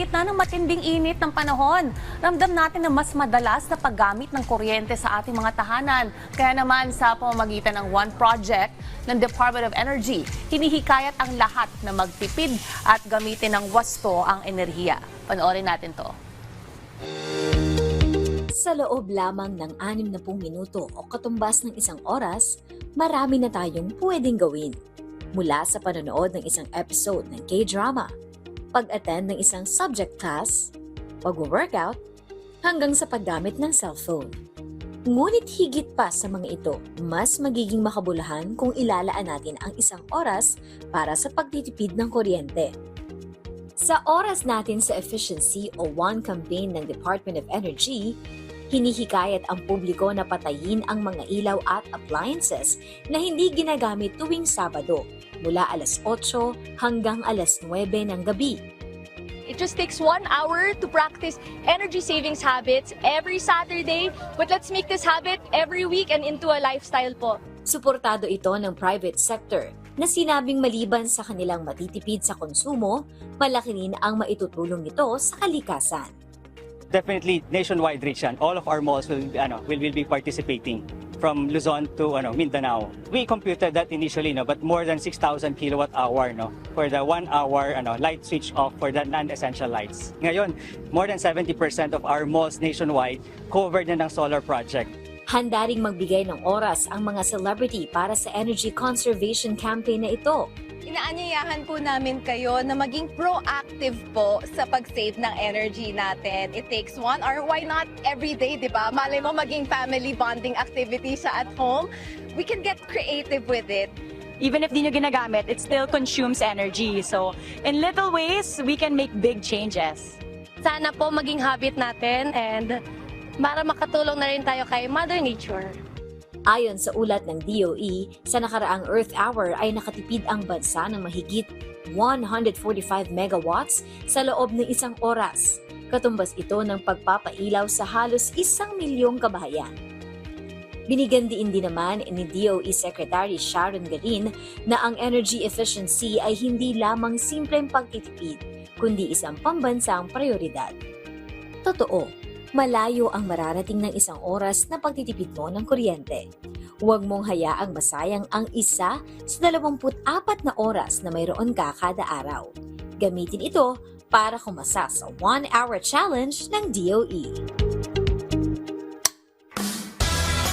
gitna ng matinding init ng panahon, ramdam natin na mas madalas na paggamit ng kuryente sa ating mga tahanan. Kaya naman sa pamamagitan ng One Project ng Department of Energy, hinihikayat ang lahat na magtipid at gamitin ng wasto ang enerhiya. Panoorin natin to. Sa loob lamang ng 60 minuto o katumbas ng isang oras, marami na tayong pwedeng gawin. Mula sa panonood ng isang episode ng K-drama, pag-attend ng isang subject class, pag-workout, hanggang sa paggamit ng cellphone. Ngunit higit pa sa mga ito, mas magiging makabuluhan kung ilalaan natin ang isang oras para sa pagtitipid ng kuryente. Sa oras natin sa efficiency o One campaign ng Department of Energy, hinihikayat ang publiko na patayin ang mga ilaw at appliances na hindi ginagamit tuwing Sabado mula alas 8 hanggang alas 9 ng gabi. It just takes 1 hour to practice energy savings habits every Saturday, but let's make this habit every week and into a lifestyle po. Suportado ito ng private sector na sinabing maliban sa kanilang matitipid sa konsumo, malaki rin ang maitutulong nito sa kalikasan. Definitely nationwide reach yan. All of our malls will be participating from Luzon to Mindanao. We computed that initially, but more than 6,000 kilowatt hour for the 1 hour light switch off for the non-essential lights. Ngayon, more than 70% of our malls nationwide covered na ng solar project. Handa ring magbigay ng oras ang mga celebrity para sa energy conservation campaign na ito. Inaanyayahan po namin kayo na maging proactive po sa pag-save ng energy natin. It takes 1 hour. Why not every day, di ba? Malay mo maging family bonding activity siya at home. We can get creative with it. Even if di nyo ginagamit, it still consumes energy. So, in little ways, we can make big changes. Sana po maging habit natin and para makatulong na rin tayo kay Mother Nature. Ayon sa ulat ng DOE, sa nakaraang Earth Hour ay nakatipid ang bansa ng mahigit 145 megawatts sa loob ng isang oras. Katumbas ito ng pagpapailaw sa halos 1 milyong kabahayan. Binigyan din naman ni DOE Secretary Sharon Garin na ang energy efficiency ay hindi lamang simpleng pagtitipid, kundi isang pambansang prioridad. Totoo, malayo ang mararating ng isang oras na pagtitipid mo ng kuryente. Huwag mong hayaang masayang ang 1 sa 24 na oras na mayroon ka kada araw. Gamitin ito para kumasa sa 1 hour challenge ng DOE.